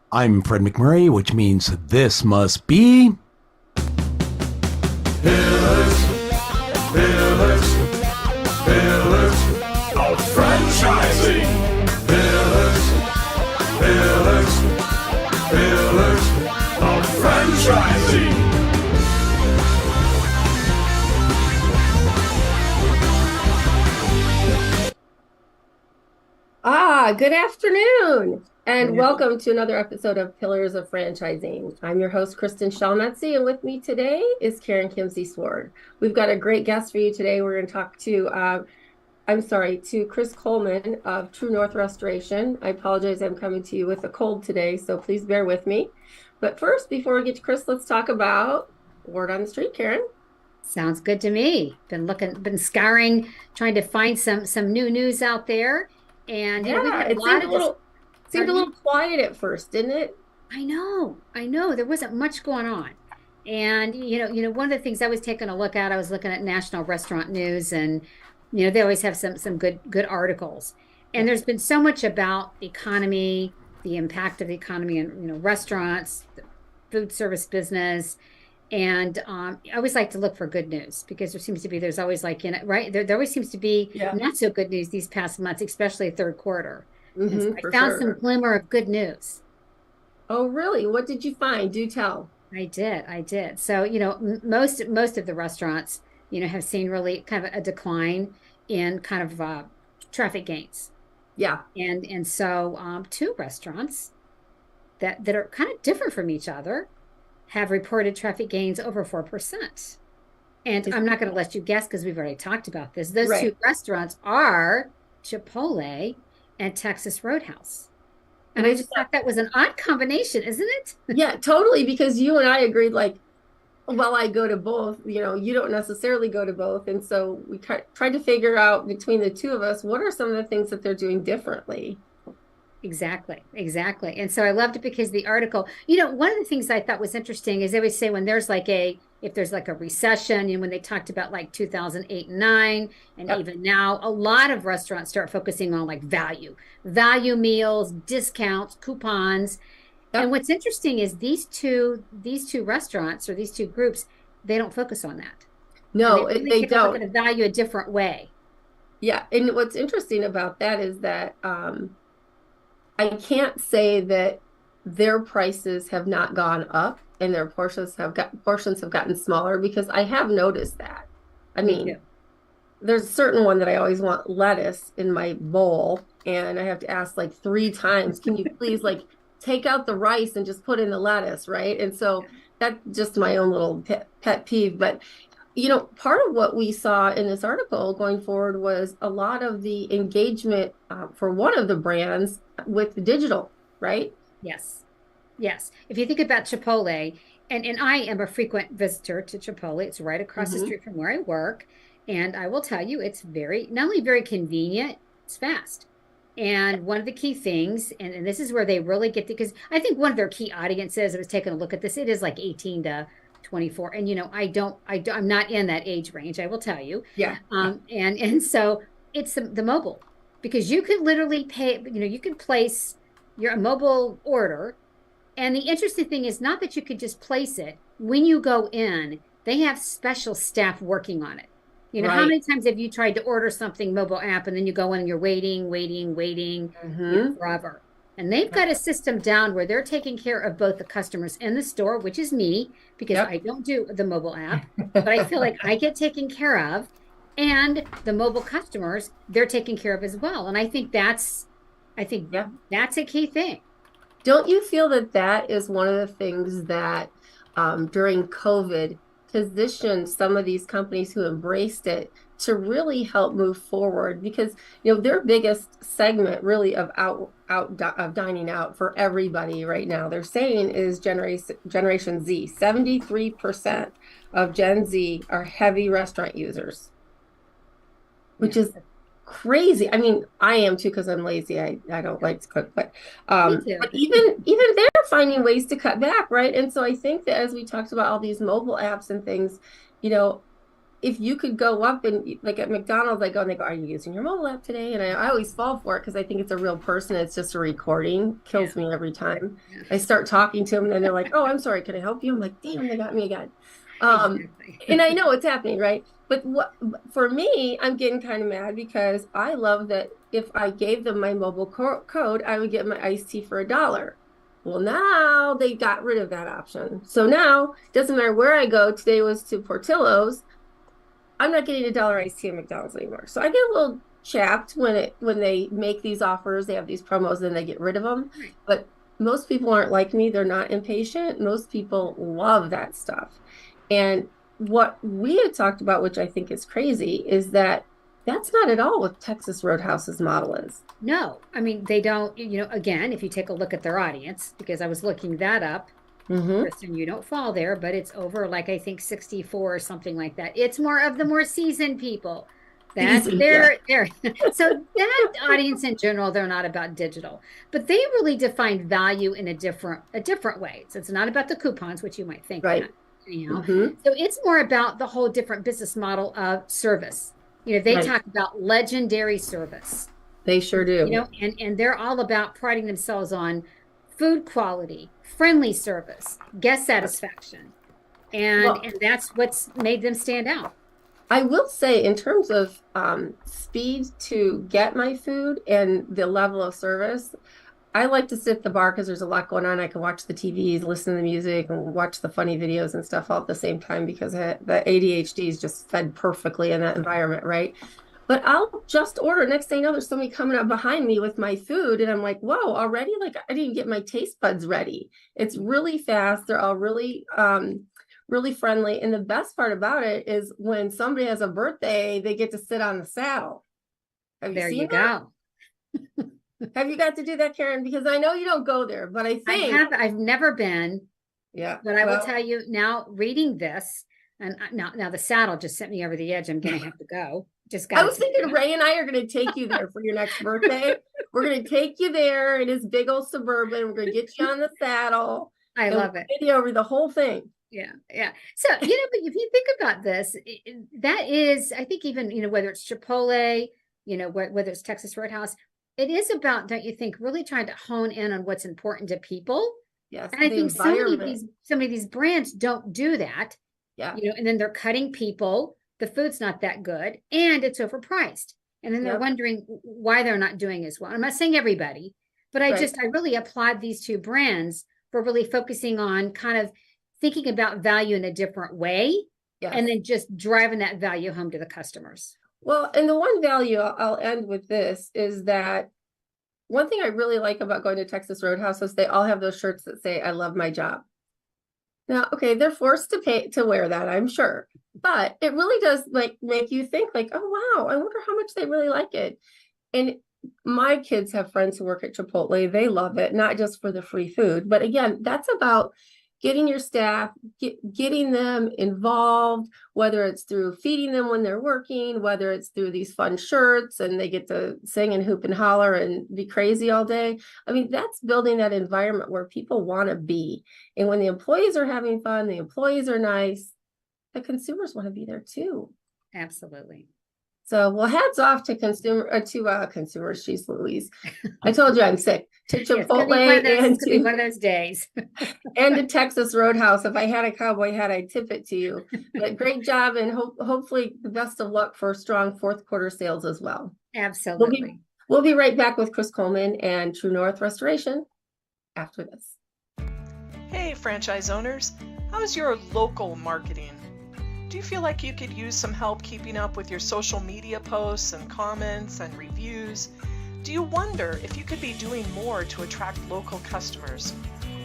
I'm Fred McMurray, which means this must be Pillars, pillars, pillars of franchising. Pillars, pillars, pillars of franchising. Good afternoon, and welcome to another episode of Pillars of Franchising. I'm your host, Kristin Selmeczy, and with me today is Karen Kimsey-Sword. We've got a great guest for you today. We're going to talk to Chris Coleman of True North Restoration. I apologize, I'm coming to you with a cold today, so please bear with me. But first, before we get to Chris, let's talk about word on the street, Karen. Sounds good to me. Been scouring, trying to find some new news out there. And yeah, it seemed a little quiet at first, didn't it? I know. There wasn't much going on. And one of the things I was taking a look at, I was looking at National Restaurant News, and they always have some good articles. And there's been so much about the economy, the impact of the economy in restaurants, the food service business. And I always like to look for good news, because there's always there always seems to be not so good news these past months, especially third quarter. So I found some glimmer of good news. Oh, really? What did you find? Do tell. I did. So, most of the restaurants, have seen really kind of a decline in kind of traffic gains. Yeah. And so two restaurants that are kind of different from each other have reported traffic gains over 4%. And I'm not going to let you guess, because we've already talked about this. Those two restaurants are Chipotle and Texas Roadhouse. And I just thought that was an odd combination, isn't it? Yeah, totally. Because you and I agreed, I go to both, you don't necessarily go to both. And so we tried to figure out between the two of us, what are some of the things that they're doing differently? Exactly. And so I loved it, because the article, one of the things I thought was interesting is they always say when there's if there's a recession, and when they talked about 2008 and 9, and even now, a lot of restaurants start focusing on value meals, discounts, coupons. And what's interesting is these two restaurants, or these two groups, they don't focus on that. No, they don't. Look at the value a different way. Yeah. And what's interesting about that is that, I can't say that their prices have not gone up and their portions have gotten smaller, because I have noticed that. I mean, there's a certain one that I always want lettuce in my bowl, and I have to ask 3 times, can you please take out the rice and just put in the lettuce, right? And so that's just my own little pet peeve. But part of what we saw in this article going forward was a lot of the engagement for one of the brands with digital, right? Yes. If you think about Chipotle, and I am a frequent visitor to Chipotle. It's right across the street from where I work. And I will tell you, it's not only very convenient, it's fast. And one of the key things, and this is where they really get because I think one of their key audiences, I was taking a look at this, it is 18 to 24. And I'm not in that age range, I will tell you. Yeah. And so it's the mobile, because you could literally pay, you can place your mobile order. And the interesting thing is not that you could just place it. When you go in, they have special staff working on it. How many times have you tried to order something mobile app, and then you go in and you're waiting forever? And they've got a system down where they're taking care of both the customers in the store, which is me, because I don't do the mobile app, but I feel like I get taken care of, and the mobile customers, they're taken care of as well. And I think that's a key thing. Don't you feel that is one of the things that during COVID positioned some of these companies who embraced it to really help move forward? Because their biggest segment really of dining out for everybody right now, they're saying, is Generation Z. 73% of Gen Z are heavy restaurant users, which is crazy. I mean, I am too, because I'm lazy. I don't like to cook, but even they're finding ways to cut back, right? And so I think that as we talked about all these mobile apps and things, if you could go up and like at McDonald's, I go and they go, "Are you using your mobile app today?" And I always fall for it because I think it's a real person. It's just a recording. Kills me every time. I start talking to them and then they're like, "Oh, I'm sorry, can I help you?" I'm like, "Damn, they got me again." Exactly. And I know it's happening, right? But what for me, I'm getting kind of mad because I love that if I gave them my mobile code, I would get my iced tea for $1. Well, now they got rid of that option. So now it doesn't matter where I go. Today was to Portillo's. I'm not getting $1 iced tea at McDonald's anymore. So I get a little chapped when they make these offers, they have these promos, and they get rid of them. Right. But most people aren't like me. They're not impatient. Most people love that stuff. And what we had talked about, which I think is crazy, is that that's not at all what Texas Roadhouse's model is. No, I mean, they don't, again, if you take a look at their audience, because I was looking that up, Kristin, you don't fall there, but it's over like I think 64 or something like that. It's more of the more seasoned people. That's their so that audience in general, they're not about digital, but they really define value in a different way. So it's not about the coupons, which you might think right. that, So it's more about the whole different business model of service. They talk about legendary service. They sure do. And they're all about priding themselves on food quality, friendly service, guest satisfaction. And that's what's made them stand out. I will say in terms of speed to get my food and the level of service, I like to sit at the bar because there's a lot going on. I can watch the TVs, listen to the music, and watch the funny videos and stuff all at the same time because the ADHD is just fed perfectly in that environment, right? But I'll just order. Next thing you know, there's somebody coming up behind me with my food. And I'm like, whoa, already? Like, I didn't even get my taste buds ready. It's really fast. They're all really, really friendly. And the best part about it is when somebody has a birthday, they get to sit on the saddle. There you go. Have you got to do that, Karen? Because I know you don't go there, but I think I've never been. Yeah. But I will tell you now, reading this, and now the saddle just sent me over the edge. I'm going to have to go. I was thinking Ray and I are going to take you there for your next birthday. We're going to take you there in his big old Suburban. We're going to get you on the saddle. I love it. Video over the whole thing. Yeah. So, but if you think about this, that is, I think even, whether it's Chipotle, whether it's Texas Roadhouse, it is about, don't you think, really trying to hone in on what's important to people. Yes. And I think so many of these brands don't do that. Yeah. And then they're cutting people. The food's not that good and it's overpriced. And then they're wondering why they're not doing as well. I'm not saying everybody, but I really applaud these two brands for really focusing on kind of thinking about value in a different way and then just driving that value home to the customers. Well, and the one value I'll end with this is that one thing I really like about going to Texas Roadhouse is they all have those shirts that say, "I love my job." Now, okay, they're forced to wear that, I'm sure, but it really does make you think like, oh, wow, I wonder how much they really like it. And my kids have friends who work at Chipotle. They love it, not just for the free food, but again, that's about getting your staff, getting them involved, whether it's through feeding them when they're working, whether it's through these fun shirts and they get to sing and hoop and holler and be crazy all day. I mean, that's building that environment where people want to be. And when the employees are having fun, the employees are nice, the consumers want to be there too. Absolutely. So, well, hats off to consumers. She's Louise. I told you I'm sick. To Chipotle and to one of those days. And to Texas Roadhouse. If I had a cowboy hat, I'd tip it to you. But great job, and hopefully the best of luck for strong fourth quarter sales as well. Absolutely. We'll be right back with Chris Coleman and True North Restoration after this. Hey, franchise owners. How's your local marketing? Do you feel like you could use some help keeping up with your social media posts and comments and reviews? Do you wonder if you could be doing more to attract local customers?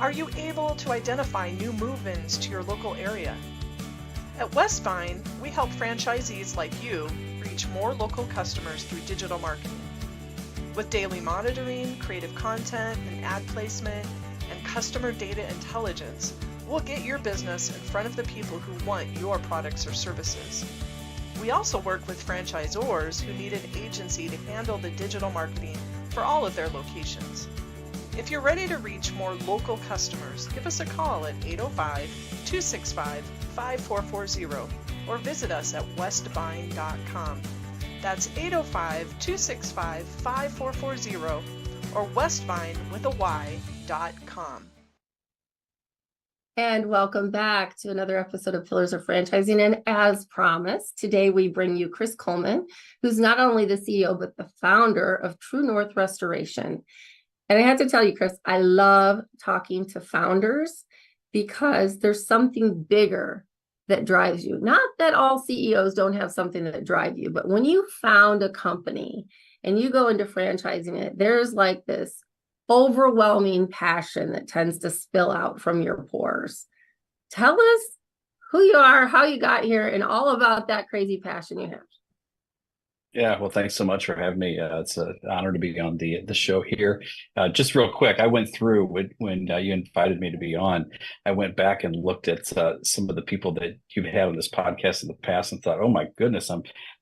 Are you able to identify new move-ins to your local area? At Westvine, we help franchisees like you reach more local customers through digital marketing. With daily monitoring, creative content, and ad placement, and customer data intelligence, we'll get your business in front of the people who want your products or services. We also work with franchisors who need an agency to handle the digital marketing for all of their locations. If you're ready to reach more local customers, give us a call at 805-265-5440 or visit us at westbine.com. That's 805-265-5440 or westbine.com. And welcome back to another episode of Pillars of Franchising. And as promised, today we bring you Chris Coleman, who's not only the CEO, but the founder of True North Restoration. And I have to tell you, Chris, I love talking to founders because there's something bigger that drives you. Not that all CEOs don't have something that drive you, but when you found a company and you go into franchising it, there's like this overwhelming passion that tends to spill out from your pores. Tell us who you are, how you got here, and all about that crazy passion you have. Yeah, well, thanks so much for having me. It's an honor to be on the show here. Just real quick, I went through when you invited me to be on. I went back and looked at some of the people that you've had on this podcast in the past and thought, "Oh my goodness,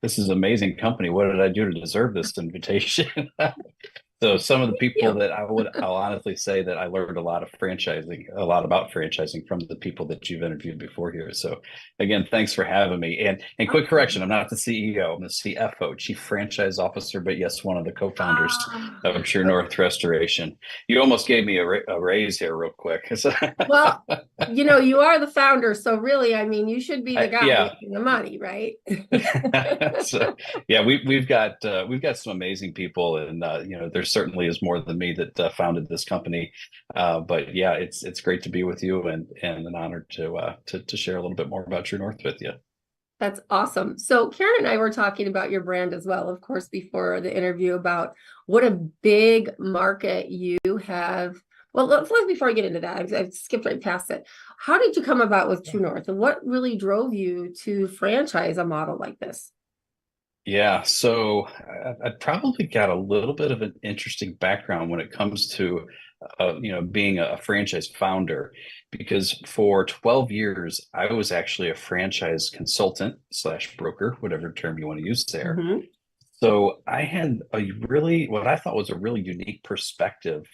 this is an amazing company. What did I do to deserve this invitation?" So some of the people that I'll honestly say that I learned a lot about franchising from the people that you've interviewed before here. So again, thanks for having me. And quick correction, I'm not the CEO, I'm the CFO, Chief Franchise Officer, but yes, one of the co-founders of True North Restoration. You almost gave me a raise here real quick. Well, you are the founder, so really, I mean, you should be the guy making the money, right? So yeah, we've got some amazing people, and there certainly is more than me that founded this company. But yeah, it's great to be with you, and an honor to share a little bit more about True North with you. That's awesome. So Karen and I were talking about your brand as well, of course, before the interview, about what a big market you have. Well, let's before I get into that, I've skipped right past it. How did you come about with True North, and what really drove you to franchise a model like this? Yeah, so I probably got a little bit of an interesting background when it comes to, being a franchise founder, because for 12 years, I was actually a franchise consultant / broker, whatever term you want to use there. Mm-hmm. So I had what I thought was a really unique perspective,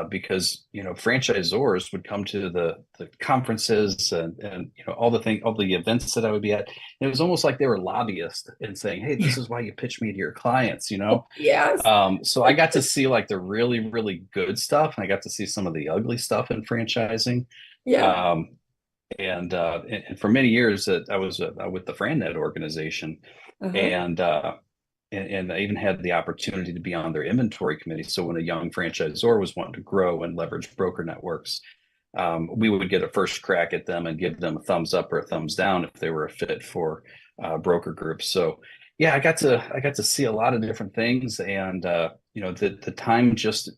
because franchisors would come to the conferences and all the events that I would be at. And it was almost like they were lobbyists and saying, "Hey, this is why you pitch me to your clients." Yes. So I got to see like the really, really good stuff, and I got to see some of the ugly stuff in franchising. Yeah. And for many years that I was with the FranNet organization, Uh-huh. and I even had the opportunity to be on their inventory committee. So when a young franchisor was wanting to grow and leverage broker networks, we would get a first crack at them and give them a thumbs up or a thumbs down if they were a fit for broker groups. So yeah, I got to see a lot of different things, and the time just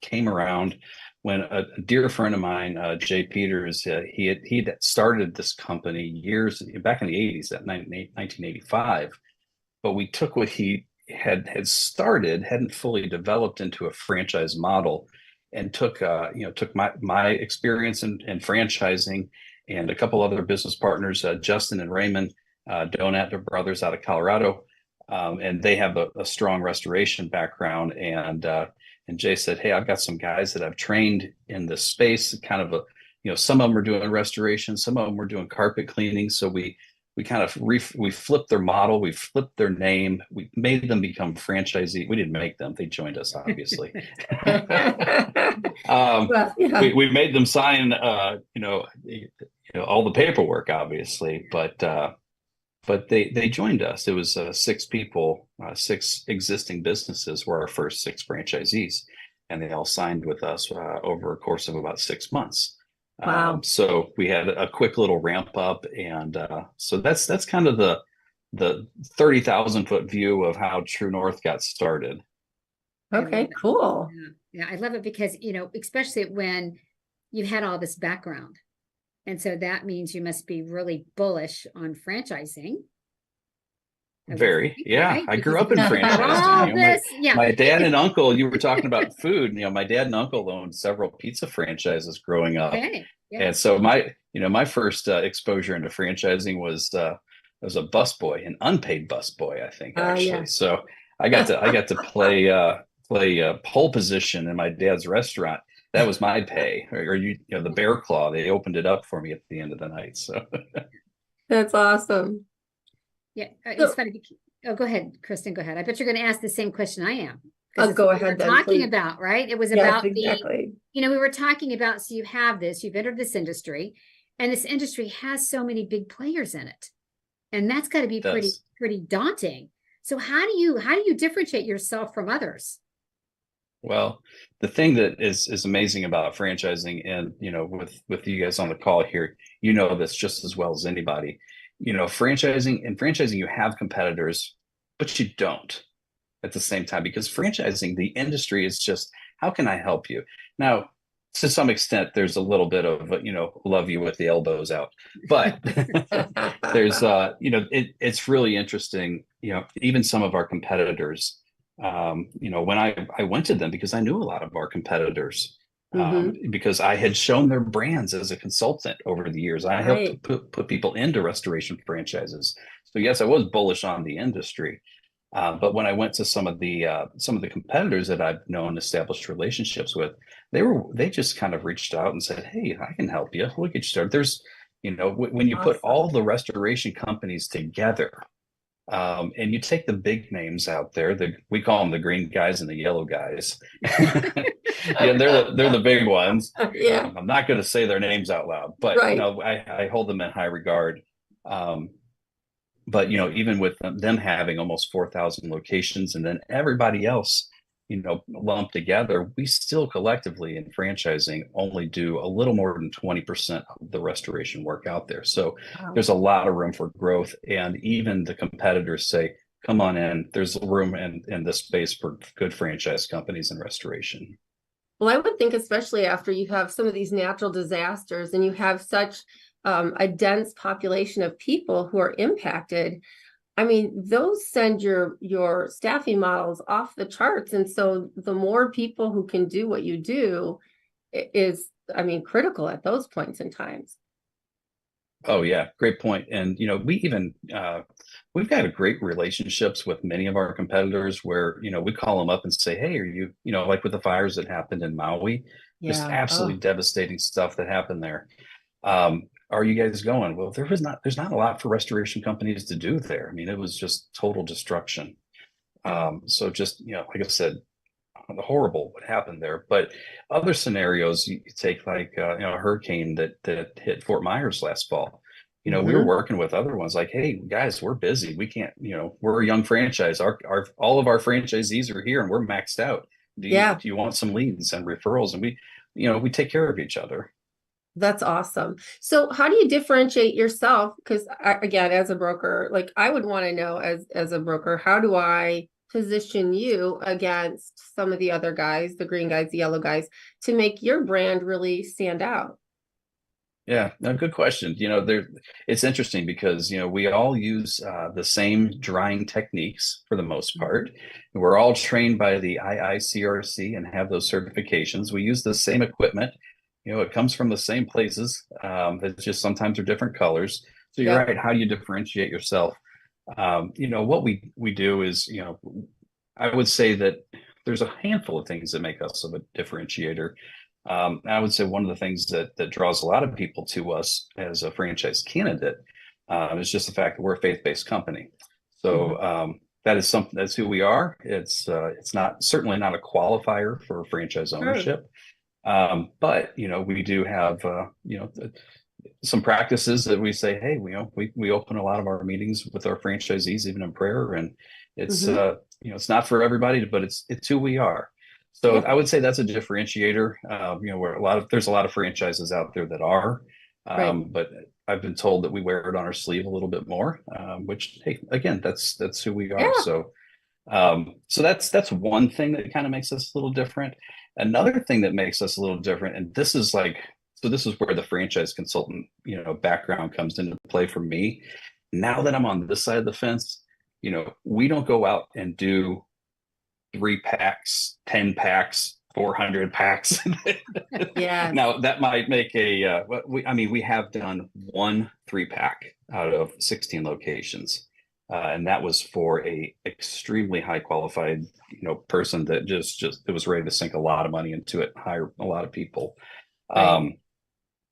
came around when a dear friend of mine, Jay Peters, he'd started this company years back in the 80s, at 1985. But we took what he had started, hadn't fully developed into a franchise model, and took my experience in franchising and a couple other business partners, Justin and Raymond Donat, their brothers out of Colorado, and they have a strong restoration background. And Jay said, "Hey, I've got some guys that I've trained in this space. Kind of some of them are doing restoration, some of them were doing carpet cleaning. So we kind of we flipped their model, we flipped their name, we made them become franchisee. We didn't make them; they joined us, obviously. Well, yeah. We made them sign, all the paperwork, obviously, but they joined us. It was 6 people, 6 existing businesses were our first 6 franchisees, and they all signed with us over a course of about 6 months. Wow. So we had a quick little ramp up, and so that's kind of the 30,000 foot view of how True North got started. Okay, cool. Yeah, I love it because, especially when you had all this background. And so that means you must be really bullish on franchising. Very, yeah. Right? I grew up in franchising. My dad and uncle, you were talking about food. My dad and uncle owned several pizza franchises growing up. Okay. Yeah. And so my first exposure into franchising was a busboy, an unpaid busboy, I think, actually. Yeah. So I got to play pole position in my dad's restaurant. That was my pay, or the bear claw. They opened it up for me at the end of the night. So That's awesome. Yeah, So- it's funny. Oh, go ahead, Kristin, go ahead. I bet you're going to ask the same question I am. 'Cause it's Go what we ahead were then, talking please. about, right? It was Yes, about exactly. we were talking about, so you have this, you've entered this industry, and this industry has so many big players in it. And that's got to be pretty daunting. So how do you differentiate yourself from others? Well, the thing that is amazing about franchising, and with you guys on the call here, this just as well as anybody. Franchising, you have competitors, but you don't at the same time, because franchising, the industry is just, how can I help you? Now, to some extent, there's a little bit of, love you with the elbows out, but there's, it's really interesting. Even some of our competitors, when I went to them, because I knew a lot of our competitors, because I had shown their brands as a consultant over the years. I helped put people into restoration franchises. So yes, I was bullish on the industry. But when I went to some of the competitors that I've known, established relationships with, they just kind of reached out and said, "Hey, I can help you. We'll get you started." There's, when you put all the restoration companies together, and you take the big names out there, we call them the green guys and the yellow guys. Yeah, they're the big ones. Yeah. I'm not going to say their names out loud, but Right. I hold them in high regard. But even with them having almost 4,000 locations, and then everybody else, lumped together, we still collectively in franchising only do a little more than 20% of the restoration work out there. So there's a lot of room for growth. And even the competitors say, come on in, there's room in this space for good franchise companies in restoration. Well, I would think, especially after you have some of these natural disasters and you have such a dense population of people who are impacted. I mean, those send your staffing models off the charts. And so the more people who can do what you do is, critical at those points in times. Oh yeah, great point. And we've got great relationships with many of our competitors where we call them up and say, "Hey, are you like with the fires that happened in Maui, just absolutely devastating stuff that happened there. Are you guys going?" Well, there's not a lot for restoration companies to do there. It was just total destruction. So just like I said, horrible what happened there. But other scenarios, you take like a hurricane that hit Fort Myers last fall. We were working with other ones like, "Hey guys, we're busy. We can't. We're a young franchise. All of our franchisees are here, and we're maxed out. Do you want some leads and referrals?" And we take care of each other. That's awesome. So how do you differentiate yourself? Because again, as a broker, like I would want to know as a broker, how do I position you against some of the other guys, the green guys, the yellow guys, to make your brand really stand out? Yeah, no, good question. It's interesting because we all use the same drying techniques for the most part. We're all trained by the IICRC and have those certifications. We use the same equipment. It comes from the same places. It's just sometimes they're different colors. So you're right. How do you differentiate yourself? What we do is, I would say that there's a handful of things that make us a differentiator. I would say one of the things that draws a lot of people to us as a franchise candidate is just the fact that we're a faith-based company. So that is something, that's who we are. It's certainly not a qualifier for franchise ownership. But we do have some practices that we say, hey, we open a lot of our meetings with our franchisees even in prayer, and it's it's not for everybody, but it's who we are. So I would say that's a differentiator. Where there's a lot of franchises out there that are, but I've been told that we wear it on our sleeve a little bit more, which, hey, again, that's who we are. So that's one thing that kind of makes us a little different. Another thing that makes us a little different, and this is where the franchise consultant, background comes into play for me. Now that I'm on this side of the fence, we don't go out and do 3 packs, 10 packs, 400 packs. Yeah. Now that might make we have done 1 3-pack out of 16 locations. And that was for a extremely high qualified, person that just it was ready to sink a lot of money into it, hire a lot of people.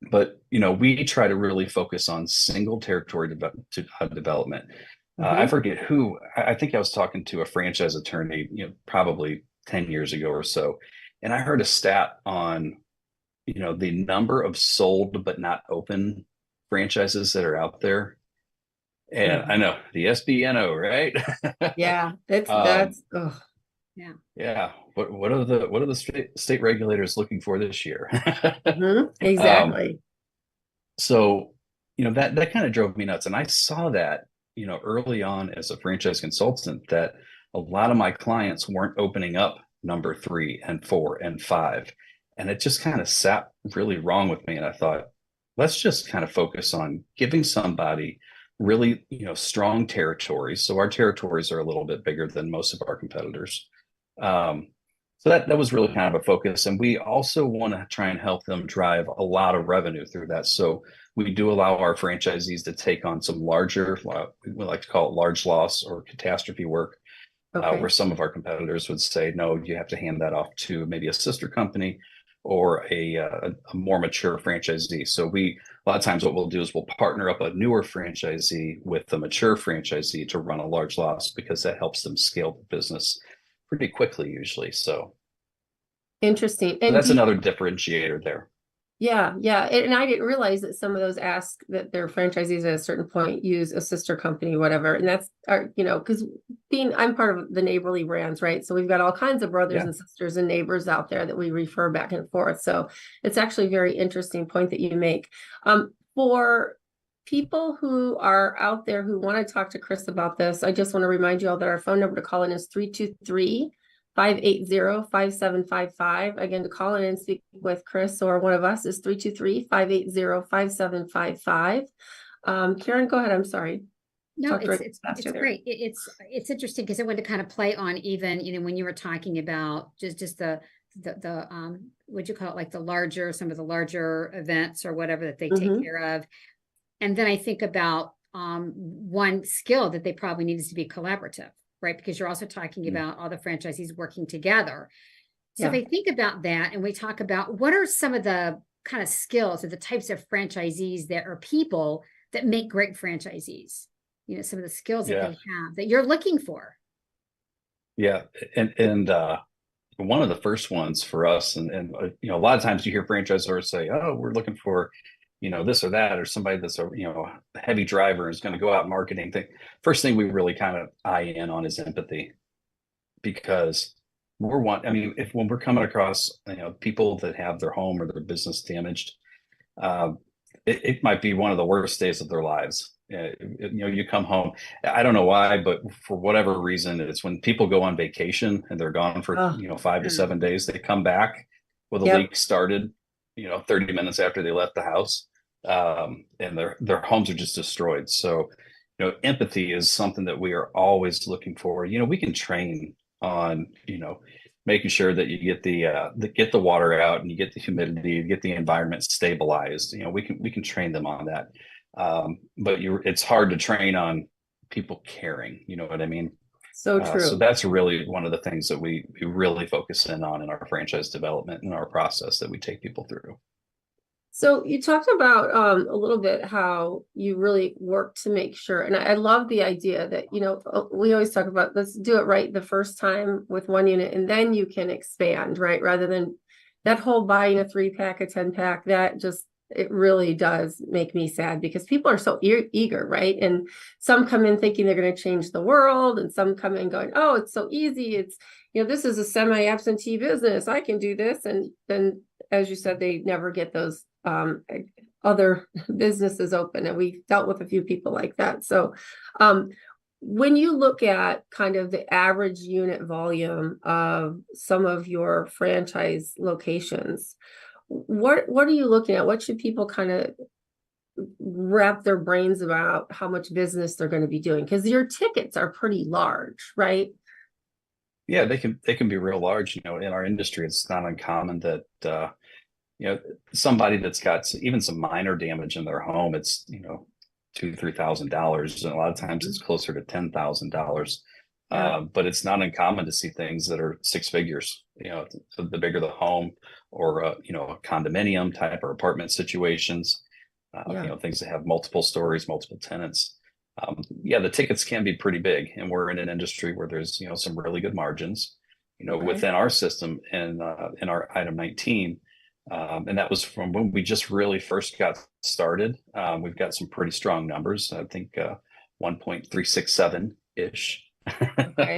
But we try to really focus on single territory development. I forget who. I think I was talking to a franchise attorney, probably 10 years ago or so, and I heard a stat on the number of sold but not open franchises that are out there. And I know the SBNO, right? Yeah, that's oh. Yeah. What are the state regulators looking for this year? Exactly. So, that kind of drove me nuts. And I saw that, early on as a franchise consultant, that a lot of my clients weren't opening up number 3 and 4 and 5. And it just kind of sat really wrong with me. And I thought, let's just kind of focus on giving somebody really, strong territories. So our territories are a little bit bigger than most of our competitors. So that was really kind of a focus. And we also want to try and help them drive a lot of revenue through that. So we do allow our franchisees to take on some larger, we like to call it large loss or catastrophe work, where some of our competitors would say, no, you have to hand that off to maybe a sister company or a more mature franchisee. So a lot of times what we'll do is we'll partner up a newer franchisee with the mature franchisee to run a large loss, because that helps them scale the business pretty quickly usually. So interesting. And that's another differentiator there. Yeah. And I didn't realize that some of those ask that their franchisees at a certain point use a sister company, whatever. And that's our, because I'm part of the Neighborly brands, right? So we've got all kinds of brothers and sisters and neighbors out there that we refer back and forth. So it's actually a very interesting point that you make. For people who are out there who want to talk to Chris about this, I just want to remind you all that our phone number to call in is 323-580-5755. Again, to call in and speak with Chris or one of us is 323-580-5755. Karen, go ahead. I'm sorry. No, it's great. It's interesting because I want to kind of play on even, when you were talking about just the what'd you call it? Like some of the larger events or whatever that they take care of. And then I think about one skill that they probably needs to be collaborative, right? Because you're also talking about all the franchisees working together. So if I think about that and we talk about what are some of the kind of skills or the types of franchisees that are people that make great franchisees, some of the skills that they have that you're looking for. Yeah. And one of the first ones for us, and a lot of times you hear franchisors say, oh, we're looking for this or that, or somebody that's a heavy driver is going to go out marketing thing. First thing we really kind of eye in on is empathy, because when we're coming across people that have their home or their business damaged, it might be one of the worst days of their lives. You come home, I don't know why, but for whatever reason, it's when people go on vacation and they're gone for 5 to 7 days, they come back with a leak started 30 minutes after they left the house. And their homes are just destroyed. So, empathy is something that we are always looking for. We can train on, making sure that you get the water out and you get the humidity, you get the environment stabilized. We can train them on that. But it's hard to train on people caring. You know what I mean? So true. So that's really one of the things that we really focus in on in our franchise development and our process that we take people through. So you talked about a little bit how you really work to make sure, and I love the idea that, we always talk about, let's do it right the first time with one unit, and then you can expand, right? Rather than that whole buying a 3-pack, a 10-pack, it really does make me sad, because people are so eager, right? And some come in thinking they're going to change the world, and some come in going, oh, it's so easy. It's, this is a semi-absentee business. I can do this. And then, as you said, they never get those other businesses open. And we've dealt with a few people like that. So when you look at kind of the average unit volume of some of your franchise locations, what are you looking at? What should people kind of wrap their brains about how much business they're going to be doing? Because your tickets are pretty large, right? Yeah, they can be real large. In our industry, it's not uncommon that somebody that's got even some minor damage in their home, it's $2,000-$3,000, and a lot of times it's closer to $10,000. But it's not uncommon to see things that are 6 figures the bigger the home, or a condominium type or apartment situations, things that have multiple stories, multiple tenants. The tickets can be pretty big, and we're in an industry where there's some really good margins, within our system and in our item 19. And that was from when we just really first got started. We've got some pretty strong numbers. I think 1.367 ish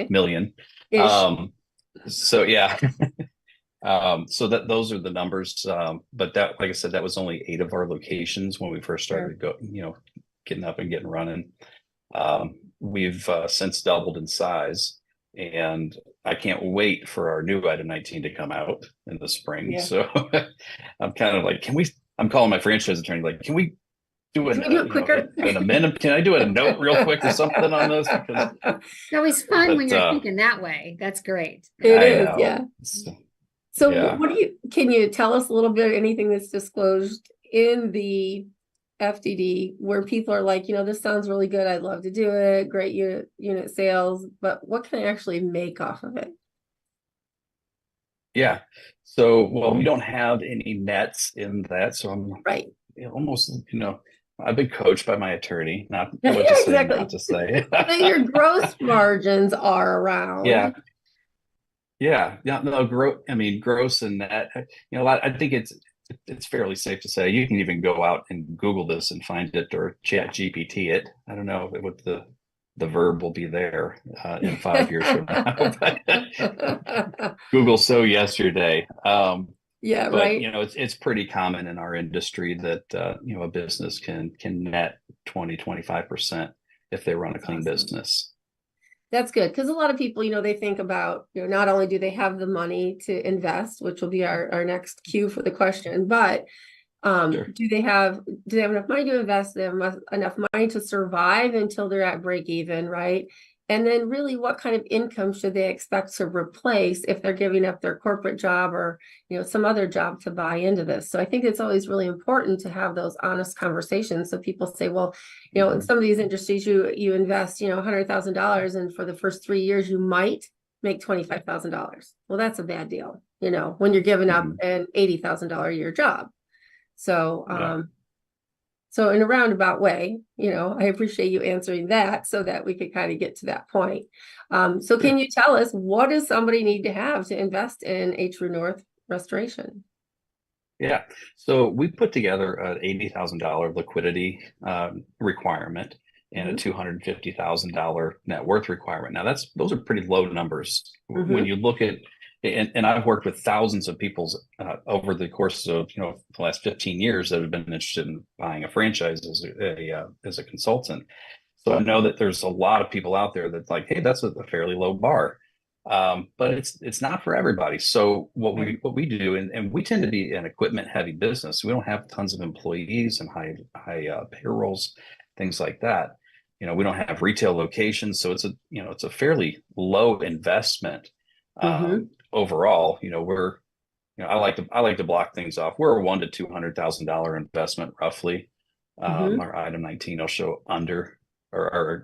million. So yeah. So that those are the numbers. But that, like I said, that was only 8 of our locations when we first started getting up and getting running. We've since doubled in size, and I can't wait for our new item 19 to come out in the spring. Yeah. So I'm kind of like, I'm calling my franchise attorney, like, can we do it quicker? An amendment? Can I do a note real quick or something on this? Because it's always fun when you're thinking that way. That's great. It is, yeah. So can you tell us a little bit, anything that's disclosed in the FDD where people are like, this sounds really good, I'd love to do it, great unit sales, but what can I actually make off of it? Yeah. So, well, we don't have any nets in that. So I'm almost, I've been coached by my attorney, not to say. Your gross margins are around. No, gross and net, I think it's fairly safe to say you can even go out and Google this and find it, or chat GPT it. I don't know what the verb will be there in 5 years from now. Google yesterday. But, it's pretty common in our industry that a business can net 20-25% if they run a clean business. That's good, because a lot of people, they think about, not only do they have the money to invest, which will be our next cue for the question, but do they have enough money to invest? Do they have enough money to survive until they're at break even, right? And then really, what kind of income should they expect to replace if they're giving up their corporate job or, some other job to buy into this? So I think it's always really important to have those honest conversations. So people say, well, in some of these industries, you invest, $100,000, and for the first 3 years, you might make $25,000. Well, that's a bad deal, when you're giving up an $80,000 a year job. So, So in a roundabout way, I appreciate you answering that so that we could kind of get to that point. So can you tell us, what does somebody need to have to invest in a True North restoration? Yeah. So we put together an $80,000 liquidity requirement and a $250,000 net worth requirement. Now those are pretty low numbers when you look at. And I've worked with thousands of people over the course of the last 15 years that have been interested in buying a franchise as a consultant. So I know that there's a lot of people out there that's like, hey, that's a fairly low bar, but it's not for everybody. So what we do, and we tend to be an equipment heavy business. We don't have tons of employees and high payrolls, things like that. We don't have retail locations, so it's a fairly low investment. Overall, we're, I like to block things off. We're a $100,000 to $200,000 investment roughly. Our item 19 will show under, or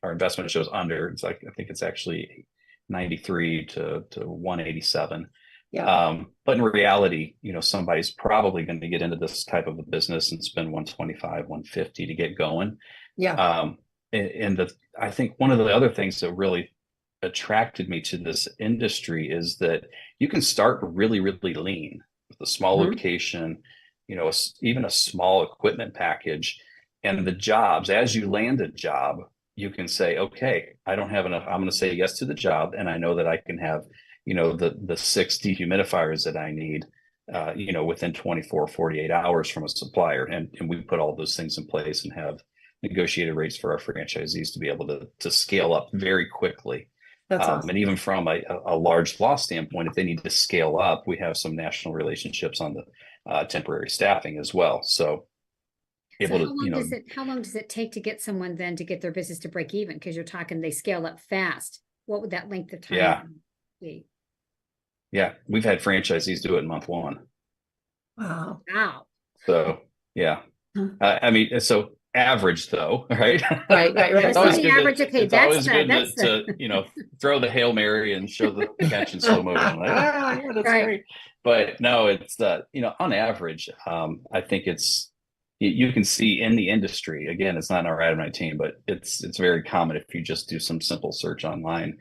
our investment shows under. It's like, I think it's actually 93 to 187. Yeah. But in reality, somebody's probably going to get into this type of a business and spend 125, 150 to get going. Yeah. I think one of the other things that really attracted me to this industry is that you can start really, really lean with a small location, even a small equipment package, and the jobs, as you land a job, you can say, okay, I don't have enough. I'm going to say yes to the job. And I know that I can have, the 6 dehumidifiers that I need, within 24, 48 hours from a supplier. And we put all those things in place and have negotiated rates for our franchisees to be able to scale up very quickly. That's awesome. And even from a large law standpoint, if they need to scale up, we have some national relationships on the temporary staffing as well. So how long does it take to get someone then to get their business to break even? Because you're talking they scale up fast. What would that length of time be? Yeah, we've had franchisees do it in month 1. Wow. So yeah, average though, right? Right. It's always the good average. Okay, it's always good that's to throw the Hail Mary and show the catch in slow motion. Like, yeah, that's Right. great. But no, it's on average, I think you can see in the industry, again, it's not in our ad my team, but it's very common if you just do some simple search online,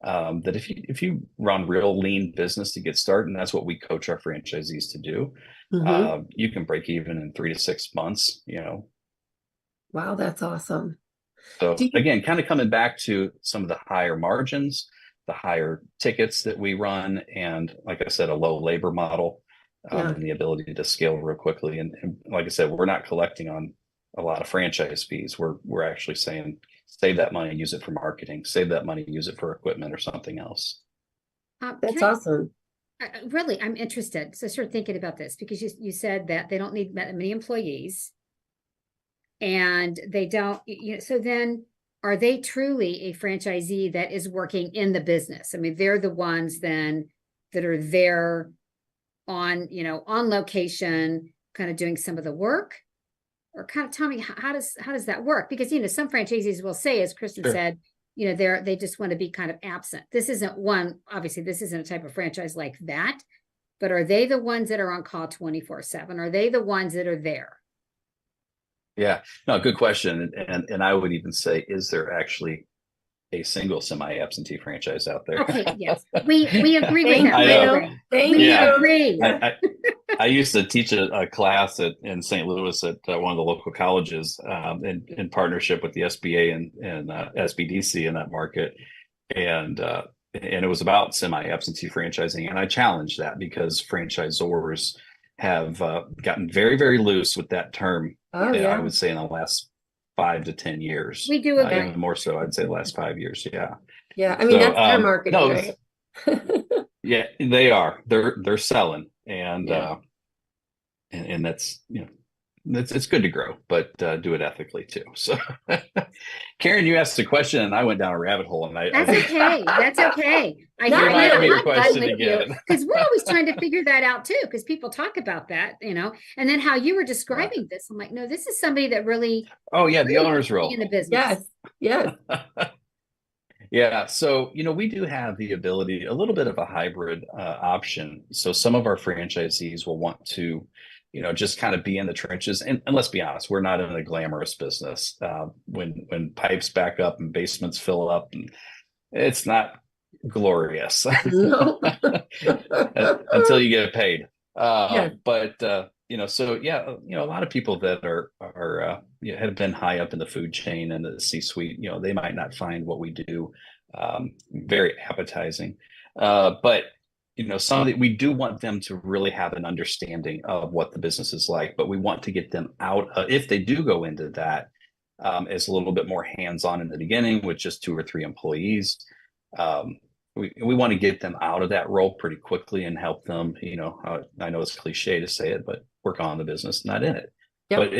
that if you run real lean business to get started, and that's what we coach our franchisees to do, you can break even in 3 to 6 months, Wow, that's awesome. So again, kind of coming back to some of the higher margins, the higher tickets that we run, and like I said, a low labor model, and the ability to scale real quickly. And like I said, we're not collecting on a lot of franchise fees. We're actually saying, save that money, use it for marketing, save that money, use it for equipment or something else. That's awesome. Really, I'm interested. So start thinking about this, because you said that they don't need that many employees. And they don't, so then are they truly a franchisee that is working in the business? I mean, they're the ones then that are there on location, kind of doing some of the work, or kind of tell me how does that work? Because, some franchisees will say, as Kristin said, they just want to be kind of absent. This isn't obviously this isn't a type of franchise like that, but are they the ones that are on call 24/7? Are they the ones that are there? Yeah, no, good question. And I would even say, is there actually a single semi-absentee franchise out there? Okay, yes. We agree with that. I know. We agree. I used to teach a class in St. Louis at one of the local colleges, in partnership with the SBA and SBDC in that market. And it was about semi-absentee franchising. And I challenged that because franchisors have gotten very, very loose with that term. I would say in the last 5 to 10 years. We do agree. Even more so, I'd say the last 5 years. Yeah. Yeah. I mean, that's their marketing, right? Yeah, they are. They're selling, and that's it's good to grow, but do it ethically too. So, Karen, you asked a question, and I went down a rabbit hole, and that's okay. That's okay. I hear your question again, because we're always trying to figure that out too. Because people talk about that, and then how you were describing this, I'm like, no, this is somebody that really. Oh yeah, the owner's role in the business. Yes. Yeah, so we do have the ability, a little bit of a hybrid option. So some of our franchisees will want to, just kind of be in the trenches. And let's be honest, we're not in a glamorous business. When pipes back up and basements fill up, and it's not glorious until you get paid. But so a lot of people that are have been high up in the food chain and the C-suite, they might not find what we do very appetizing. But we do want them to really have an understanding of what the business is like, but we want to get them out, if they do go into that, as a little bit more hands-on in the beginning with just 2 or 3 employees. We want to get them out of that role pretty quickly and help them, I know it's cliche to say it, but work on the business, not in it. But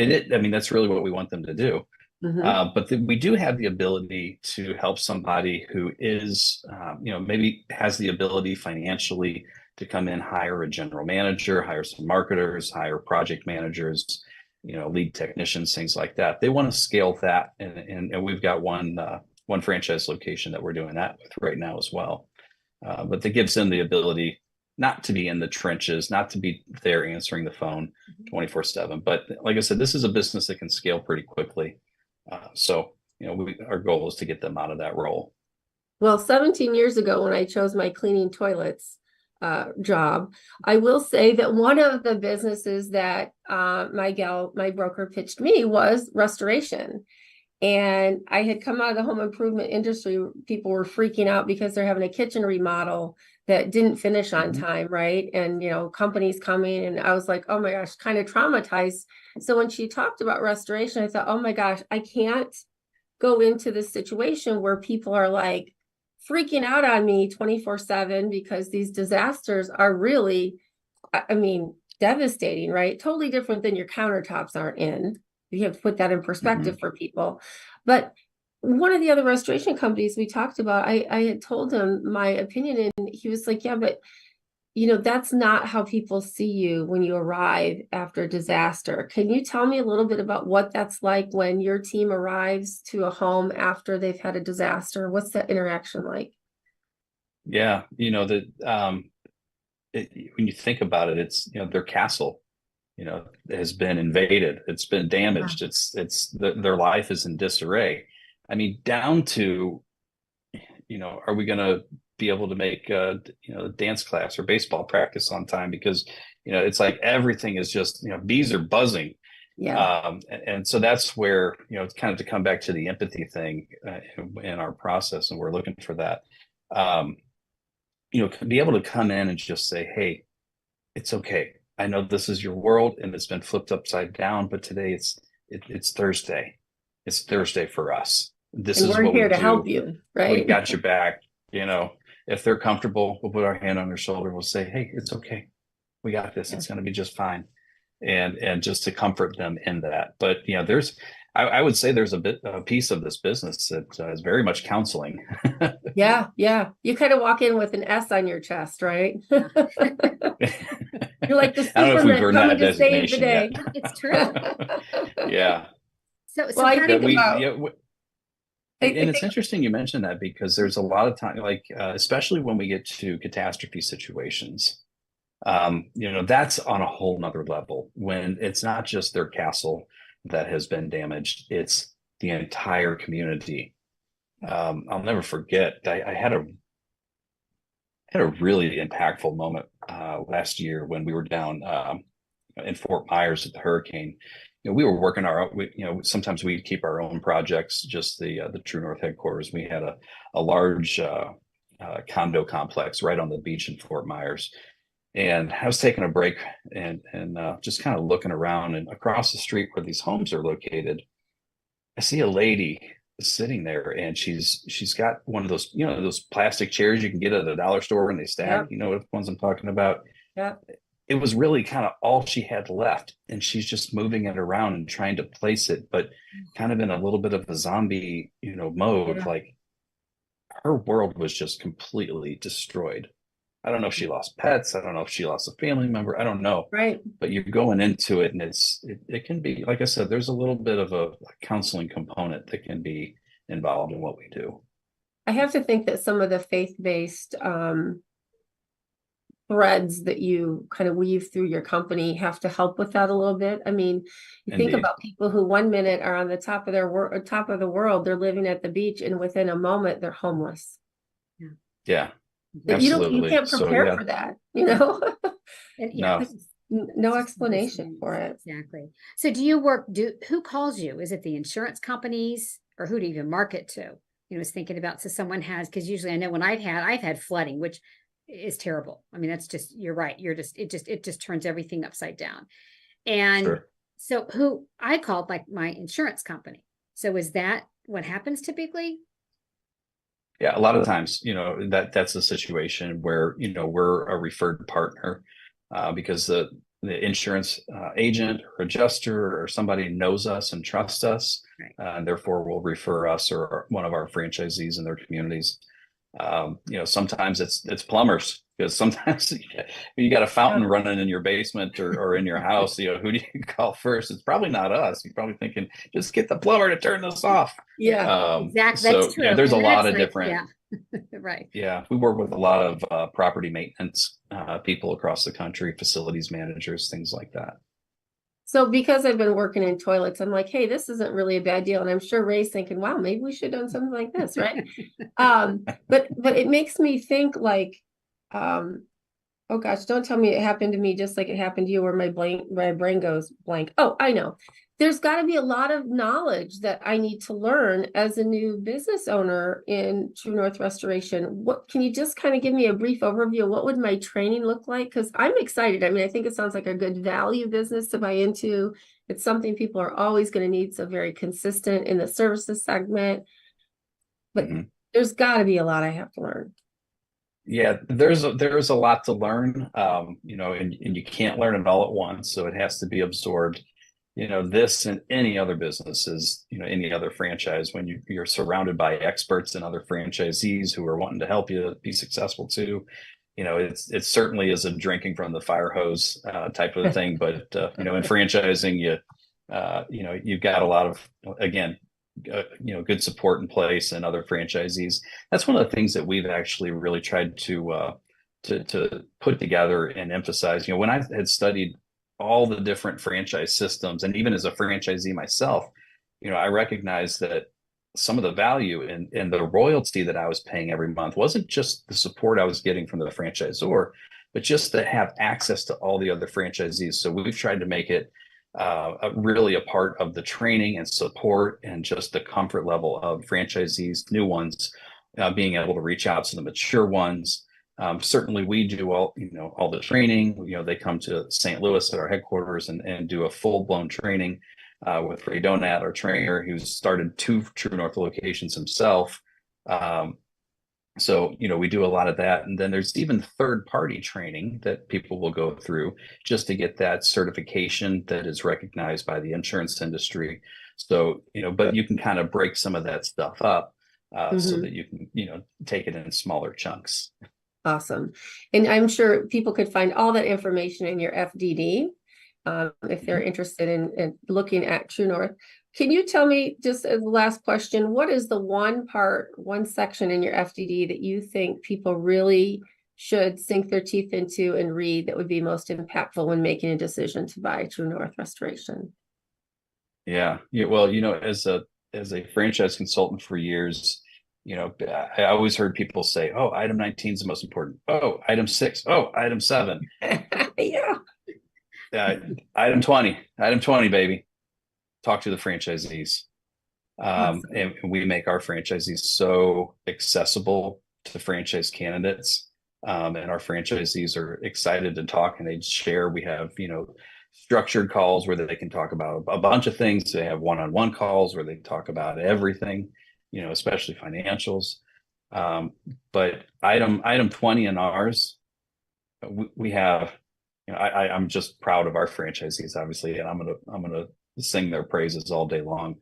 that's really what we want them to do. But we do have the ability to help somebody who is, maybe has the ability financially to come in, hire a general manager, hire some marketers, hire project managers, lead technicians, things like that. They want to scale that. And we've got one franchise location that we're doing that with right now as well. But that gives them the ability not to be in the trenches, not to be there answering the phone 24/7. But like I said, this is a business that can scale pretty quickly. So, our goal is to get them out of that role. Well, 17 years ago, when I chose my cleaning toilets job, I will say that one of the businesses that my broker pitched me was restoration. And I had come out of the home improvement industry. People were freaking out because they're having a kitchen remodel that didn't finish on time, right? And, companies coming, and I was like, oh my gosh, kind of traumatized. So when she talked about restoration, I thought, oh my gosh, I can't go into this situation where people are like freaking out on me 24/7, because these disasters are really, devastating, right? Totally different than your countertops aren't in. You have to put that in perspective for people. But one of the other restoration companies we talked about, I had told him my opinion, and he was like, yeah, but that's not how people see you when you arrive after a disaster. Can you tell me a little bit about what that's like when your team arrives to a home after they've had a disaster? What's that interaction like? Yeah, when you think about it, it's their castle, has been invaded. It's been damaged. Their life is in disarray. I mean, down to, are we going to be able to make dance class or baseball practice on time? Because it's like everything is just bees are buzzing. Yeah. And so that's where it's kind of to come back to the empathy thing in our process, and we're looking for that. Be able to come in and just say, hey, it's okay. I know this is your world and it's been flipped upside down, but today it's Thursday. It's Thursday for us. This is we're what here we to do. help you, right? We got your back. If they're comfortable, we'll put our hand on their shoulder. We'll say, hey, it's okay. We got this. It's going to be just fine. And just to comfort them in that. But, I would say there's a piece of this business that is very much counseling. Yeah. You kind of walk in with an S on your chest, right? You're like the Superman coming to save the day. Yet. It's true. Yeah. So I how think do you, and it's interesting you mentioned that, because there's a lot of time, especially when we get to catastrophe situations, that's on a whole nother level, when it's not just their castle that has been damaged, it's the entire community. I'll never forget, I had a really impactful moment last year when we were down in Fort Myers at the hurricane. We were working sometimes we'd keep our own projects, just the True North headquarters. We had a large condo complex right on the beach in Fort Myers. And I was taking a break and just kind of looking around, and across the street where these homes are located, I see a lady sitting there, and she's got one of those, those plastic chairs you can get at a dollar store and they stack, Yep. the ones I'm talking about. Yeah. It was really kind of all she had left, and she's just moving it around and trying to place it, but kind of in a little bit of a zombie, mode. Yeah. Like, her world was just completely destroyed. I don't know if she lost pets. I don't know if she lost a family member. I don't know. Right. But you're going into it, and it can be, like I said, there's a little bit of a counseling component that can be involved in what we do. I have to think that some of the faith-based threads that you kind of weave through your company have to help with that a little bit. I mean, you think Indeed. about people who 1 minute are on the top of top of the world, they're living at the beach, and within a moment they're homeless. Yeah. You can't prepare for that, and, No. No explanation for it. Exactly. So do you who calls you? Is it the insurance companies, or who do you even market to? Is thinking about, so someone has, because usually I know when I've had flooding, which is terrible. I mean, that's just, you're right. It just turns everything upside down. And Sure. So who I called, like, my insurance company. So is that what happens typically? Yeah, a lot of times, that's a situation where, we're a referred partner because the insurance agent or adjuster or somebody knows us and trusts us, Right. and therefore will refer us or one of our franchisees in their communities. Sometimes it's plumbers, because sometimes you got a fountain running in your basement or in your house. Who do you call first? It's probably not us. You're probably thinking, just get the plumber to turn this off. Yeah, exactly. That's true. There's And a lot of like, different. Yeah. Right. Yeah, we work with a lot of property maintenance people across the country, facilities managers, things like that. So because I've been working in toilets, I'm like, hey, this isn't really a bad deal. And I'm sure Ray's thinking, wow, maybe we should have done something like this, right? But it makes me think, like, oh gosh, don't tell me it happened to me just like it happened to you, where my brain goes blank. Oh, I know. There's got to be a lot of knowledge that I need to learn as a new business owner in True North Restoration. What can you just kind of give me a brief overview? What would my training look like? Because I'm excited. I mean, I think it sounds like a good value business to buy into. It's something people are always going to need. So very consistent in the services segment. But there's got to be a lot I have to learn. Yeah, there's a lot to learn, and you can't learn it all at once. So it has to be absorbed. This and any other businesses, any other franchise, when you're surrounded by experts and other franchisees who are wanting to help you be successful too, it certainly is a drinking from the fire hose type of thing. But in franchising, you've got a lot of, again, good support in place and other franchisees. That's one of the things that we've actually really tried to put together and emphasize. When I had studied all the different franchise systems, and even as a franchisee myself, I recognized that some of the value in the royalty that I was paying every month wasn't just the support I was getting from the franchisor, but just to have access to all the other franchisees. So we've tried to make it really a part of the training and support and just the comfort level of franchisees, new ones, being able to reach out to the mature ones. Certainly we do all the training. They come to St. Louis at our headquarters and do a full-blown training with Ray Donat, our trainer, who's started 2 True North locations himself. So we do a lot of that. And then there's even third-party training that people will go through just to get that certification that is recognized by the insurance industry. So, but you can kind of break some of that stuff up so that you can, take it in smaller chunks. Awesome. And I'm sure people could find all that information in your FDD if they're interested in looking at True North. Can you tell me, just as the last question, what is the one section in your FDD that you think people really should sink their teeth into and read that would be most impactful when making a decision to buy True North Restoration? Yeah. Well, as a franchise consultant for years, I always heard people say, "Oh, item 19 is the most important. Oh, item 6. Oh, item 7." Yeah. Item 20, baby. Talk to the franchisees. Awesome. And we make our franchisees so accessible to franchise candidates. And our franchisees are excited to talk and they share. We have, structured calls where they can talk about a bunch of things. They have one-on-one calls where they talk about everything, especially financials. But item 20 in ours, we have, I'm just proud of our franchisees, obviously, and I'm gonna sing their praises all day long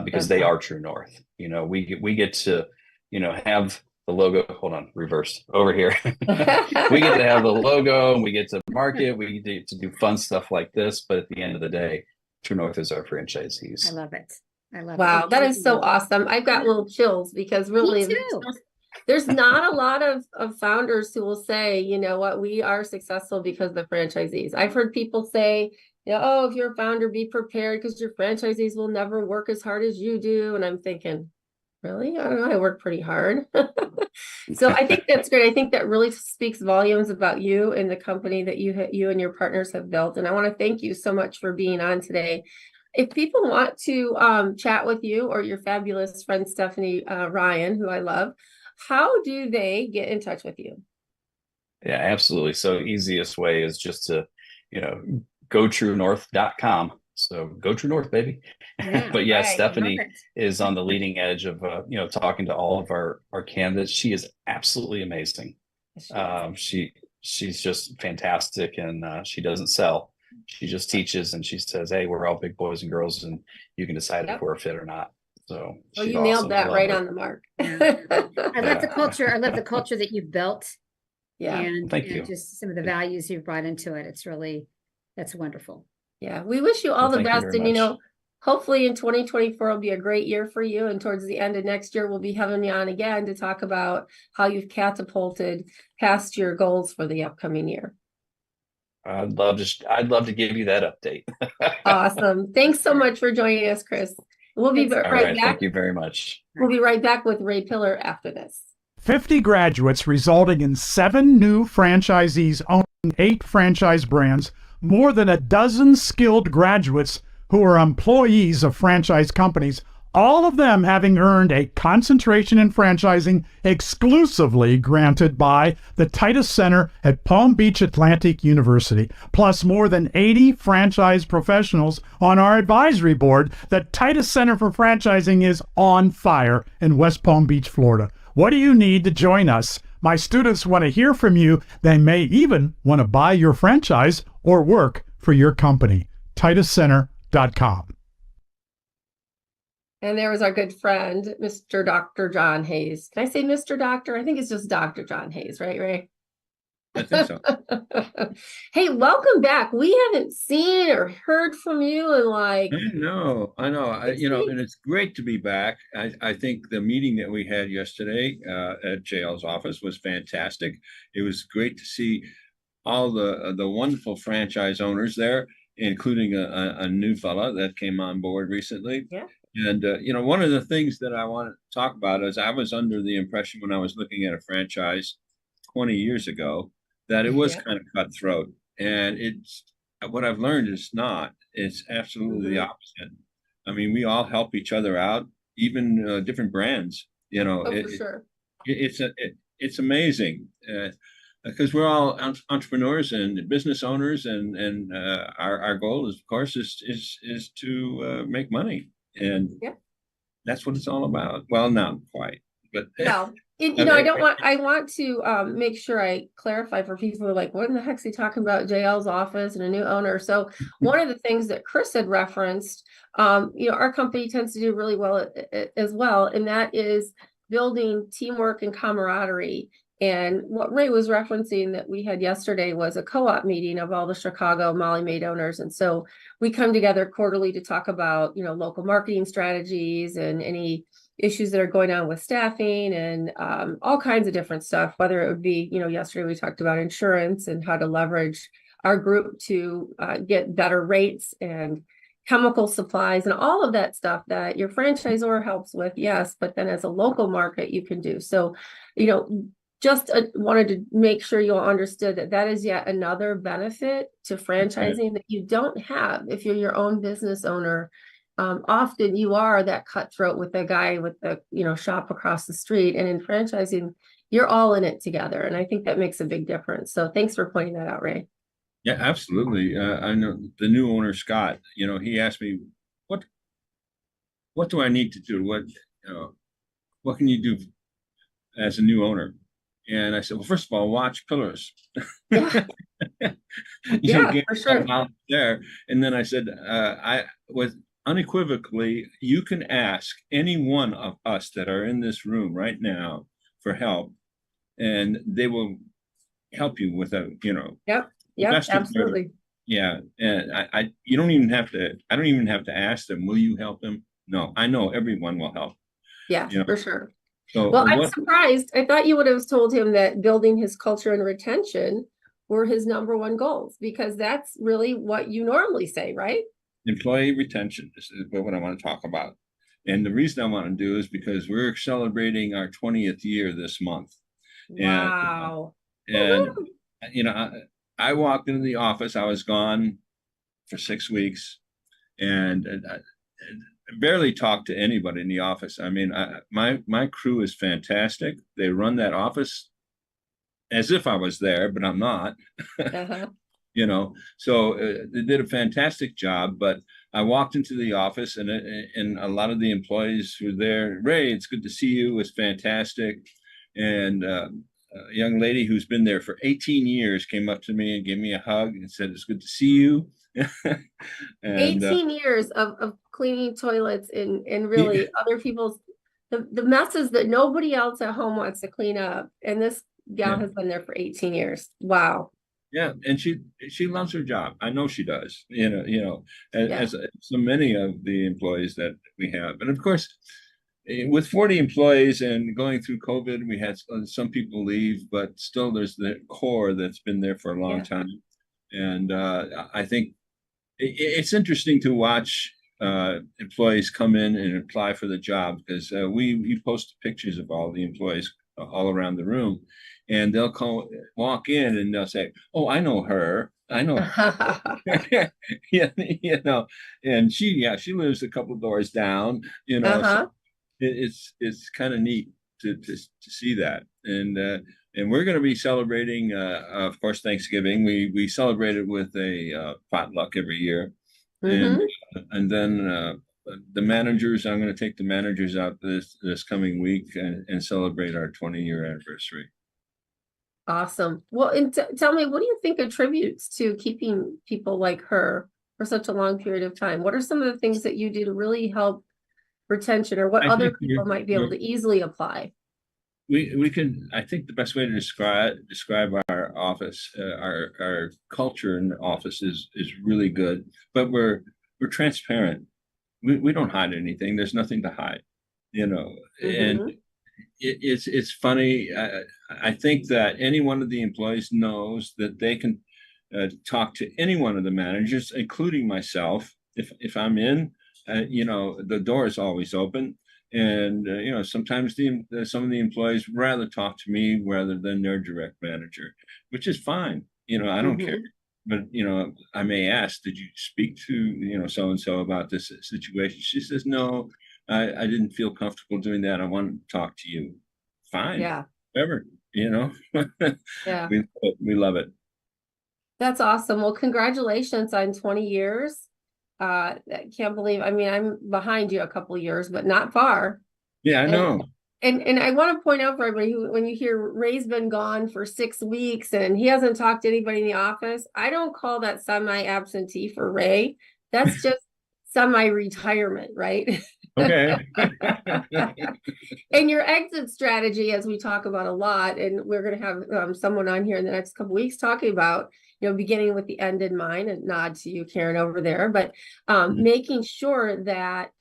because they are True North. We get to, have the logo. Hold on, reverse over here. We get to have the logo and we get to market. We get to do fun stuff like this. But at the end of the day, True North is our franchisees. I love it. Wow, that is so awesome. I've got little chills because really there's not a lot of founders who will say, you know what, we are successful because of the franchisees. I've heard people say, oh, if you're a founder, be prepared because your franchisees will never work as hard as you do. And I'm thinking, really? I don't know. I work pretty hard. So I think that's great. I think that really speaks volumes about you and the company that you and your partners have built. And I want to thank you so much for being on today. If people want to chat with you or your fabulous friend, Stephanie Ryan, who I love, how do they get in touch with you? Yeah, absolutely. So easiest way is just to, go truenorth.com. So go True North, baby. Yeah, but yeah, right. Stephanie is on the leading edge of, talking to all of our candidates. She is absolutely amazing. She's just fantastic. And she doesn't sell. She just teaches and she says, hey, we're all big boys and girls and you can decide if we're a fit or not. So you nailed that right on the mark. I love the culture. I love the culture that you've built. Yeah. And thank you. Just some of the values you've brought into it. That's wonderful. Yeah. We wish you all the best. And, hopefully in 2024 will be a great year for you. And towards the end of next year, we'll be having you on again to talk about how you've catapulted past your goals for the upcoming year. I'd love to give you that update. Awesome. Thanks so much for joining us, Chris. We'll be right back. Thank you very much. We'll be right back with Ray Pillar after this. 50 graduates resulting in 7 new franchisees owning 8 franchise brands, more than a dozen skilled graduates who are employees of franchise companies, all of them having earned a concentration in franchising exclusively granted by the Titus Center at Palm Beach Atlantic University, plus more than 80 franchise professionals on our advisory board. The Titus Center for Franchising is on fire in West Palm Beach, Florida. What do you need to join us? My students want to hear from you. They may even want to buy your franchise or work for your company. TitusCenter.com. And there was our good friend, Mr. Dr. John Hayes. Can I say Mr. Doctor? I think it's just Dr. John Hayes, right, Ray? I think so. Hey, welcome back. We haven't seen or heard from you in like I know. You know, weeks. and it's great to be back. I think the meeting that we had yesterday at JL's office was fantastic. It was great to see all the wonderful franchise owners there, including a new fella that came on board recently. Yeah. And you know, one of the things that I want to talk about is I was under the impression when I was looking at a franchise 20 years ago that it was Yeah. kind of cutthroat, and it's what I've learned is not. It's absolutely the opposite. I mean, we all help each other out, even different brands. You know, Oh, for sure. it's amazing. Because we're all entrepreneurs and business owners, and our goal is, of course, is to make money, and Yeah. that's what it's all about. Well, not quite, but Well, you know, I want to make sure I clarify for people who are like, what in the heck's he talking about? JL's office and a new owner. So one of the things that Chris had referenced, you know, our company tends to do really well as well, and that is building teamwork and camaraderie. And what Ray was referencing that we had yesterday was a co-op meeting of all the Chicago Molly Maid owners. And so we come together quarterly to talk about, you know, local marketing strategies and any issues that are going on with staffing and all kinds of different stuff, whether it would be, you know, yesterday we talked about insurance and how to leverage our group to get better rates and chemical supplies and all of that stuff that your franchisor helps with. Yes. But then as a local market, you can do. So, you know, just wanted to make sure you all understood that that is yet another benefit to franchising that you don't have if you're your own business owner. Often you are that cutthroat with the guy with the, you know, shop across the street, and in franchising, you're all in it together. And I think that makes a big difference. So thanks for pointing that out, Ray. yeah, absolutely. I know the new owner, Scott. You know, he asked me, "What do I need to do? What can you do as a new owner?" And I said, well, first of all, watch Pillars. Yeah, yeah, for sure. There. And then I said, I was unequivocally, you can ask any one of us that are in this room right now for help, and they will help you with a, you know. Yep, absolutely. Yeah. And you don't even have to, I don't even have to ask them, will you help them? No, I know everyone will help. Yeah, you know? for sure. So well, I'm surprised. I thought you would have told him that building his culture and retention were his number one goals, because that's really what you normally say, right? Employee retention is what I want to talk about. And the reason I want to do is because we're celebrating our 20th year this month. Wow. And you know, I walked into the office, I was gone for 6 weeks, and I barely talked to anybody in the office. I mean, my crew is fantastic. They run that office as if I was there, but I'm not. You know, so they did a fantastic job. But I walked into the office, and a lot of the employees who were there. Ray, it's good to see you. It's fantastic. And a young lady who's been there for 18 years came up to me and gave me a hug and said, it's good to see you. And 18 years of cleaning toilets and really other people's the messes that nobody else at home wants to clean up, and this gal has been there for 18 years. Wow. Yeah, and she loves her job. I know she does. You know, as so many of the employees that we have, and of course, with 40 employees and going through COVID, we had some people leave, but still, there's the core that's been there for a long time. And I think it's interesting to watch employees come in and apply for the job, because we post pictures of all the employees all around the room, and they'll walk in and they'll say, "Oh, I know her. I know her." Yeah, you know, and she lives a couple of doors down. You know, so it's kind of neat to see that, and we're going to be celebrating, of course, Thanksgiving. We celebrate it with a potluck every year, and then the managers. I'm going to take the managers out this coming week and celebrate our 20-year anniversary. Awesome. Well, and tell me, what do you think attributes to keeping people like her for such a long period of time? What are some of the things that you do to really help retention, or what other people might be able to easily apply? we can, I think the best way to describe our office, our culture in the office is really good, but we're transparent. We don't hide anything. There's nothing to hide, and it's funny. I think that any one of the employees knows that they can talk to any one of the managers, including myself. If I'm in, the door is always open. And sometimes some of the employees rather talk to me rather than their direct manager, which is fine. I don't care. But I may ask, did you speak to so and so about this situation? She says, no, I didn't feel comfortable doing that. I want to talk to you. Fine. Yeah. Whatever. Yeah. We love it. That's awesome. Well, congratulations on 20 years. I can't believe, I mean, I'm behind you a couple of years, but not far. Yeah, I know. And I want to point out for everybody when you hear Ray's been gone for 6 weeks and he hasn't talked to anybody in the office, I don't call that semi-absentee for Ray. That's just semi-retirement, right? Okay. And your exit strategy, as we talk about a lot, and we're going to have someone on here in the next couple of weeks talking about, beginning with the end in mind, and nod to you, Karen, over there, but making sure that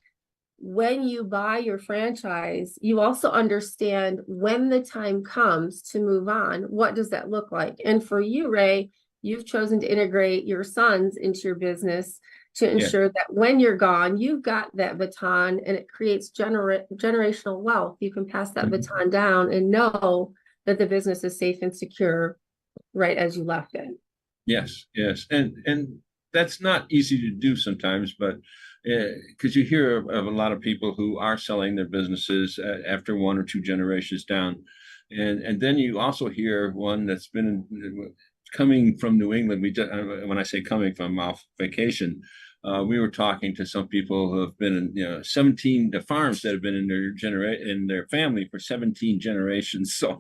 when you buy your franchise, you also understand when the time comes to move on, what does that look like? And for you, Ray, you've chosen to integrate your sons into your business to ensure that when you're gone, you've got that baton, and it creates generational wealth. You can pass that baton down and know that the business is safe and secure right as you left it. Yes. And that's not easy to do sometimes, but because you hear of a lot of people who are selling their businesses after 1 or 2 generations down. And then you also hear one that's been coming from New England. When I say coming from off vacation, we were talking to some people who have been in 17 farms that have been in their family for 17 generations. So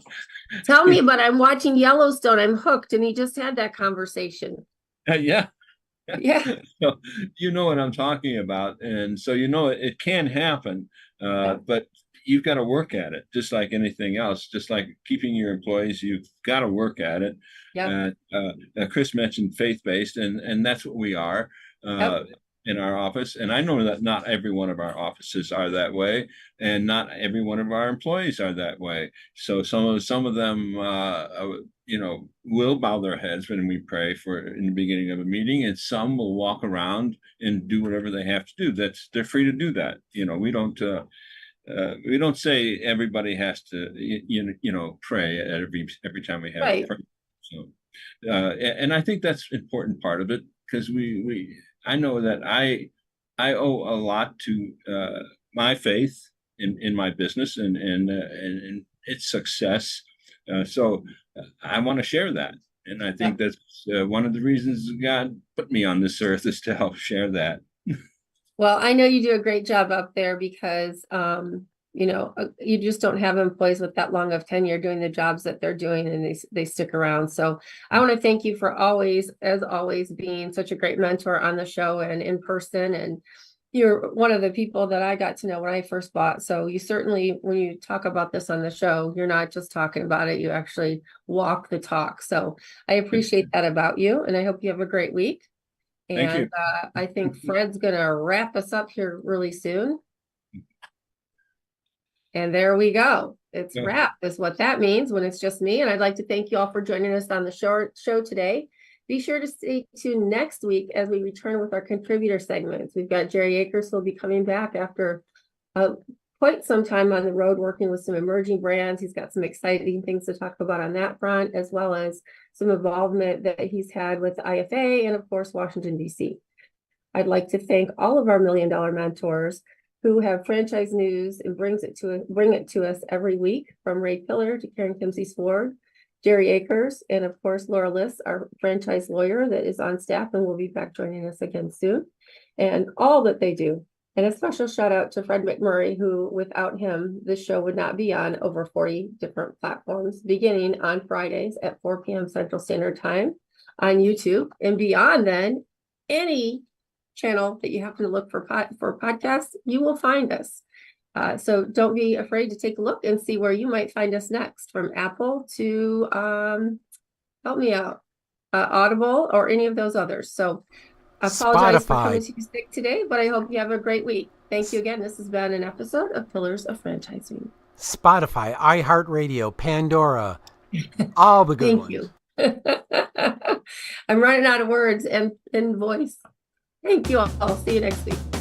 tell me about it. I'm watching Yellowstone. I'm hooked, and he just had that conversation. Yeah. So you know what I'm talking about, and so it can happen, but you've got to work at it, just like anything else. Just like keeping your employees, you've got to work at it. Yeah. Chris mentioned faith-based, and that's what we are in our office. And I know that not every one of our offices are that way, and not every one of our employees are that way. So some of them will bow their heads when we pray in the beginning of a meeting, and some will walk around and do whatever they have to do. They're free to do that. We don't say everybody has to pray at every time we have a prayer. So and I think that's an important part of it, because I know that I owe a lot to my faith in my business and its success. So I want to share that. And I think that's one of the reasons God put me on this earth, is to help share that. Well, I know you do a great job up there, because you just don't have employees with that long of tenure doing the jobs that they're doing, and they stick around. So I want to thank you for always being such a great mentor on the show and in person. And you're one of the people that I got to know when I first bought. So you certainly, when you talk about this on the show, you're not just talking about it, you actually walk the talk. So I appreciate that about you, and I hope you have a great week. And I think Fred's going to wrap us up here really soon. And there we go. It's wrapped, is what that means when it's just me. And I'd like to thank you all for joining us on the show today. Be sure to stay tuned next week as we return with our contributor segments. We've got Jerry Akers, who will be coming back after quite some time on the road working with some emerging brands. He's got some exciting things to talk about on that front, as well as some involvement that he's had with IFA and, of course, Washington, D.C. I'd like to thank all of our Million Dollar mentors who have franchise news and bring it to us every week, from Ray Pillar to Karen Kimsey-Sword, Jerry Akers, and of course, Laura Liss, our franchise lawyer that is on staff and will be back joining us again soon, and all that they do. And a special shout out to Fred McMurray, who without him, this show would not be on over 40 different platforms, beginning on Fridays at 4 p.m. Central Standard Time on YouTube, and beyond then, any channel that you happen to look for podcasts, you will find us. So don't be afraid to take a look and see where you might find us next, from Apple to, help me out, Audible or any of those others. So I apologize for coming to you sick today, but I hope you have a great week. Thank you again. This has been an episode of Pillars of Franchising. Spotify, iHeartRadio, Pandora, all the good ones. Thank you. I'm running out of words and voice. Thank you all. I'll see you next week.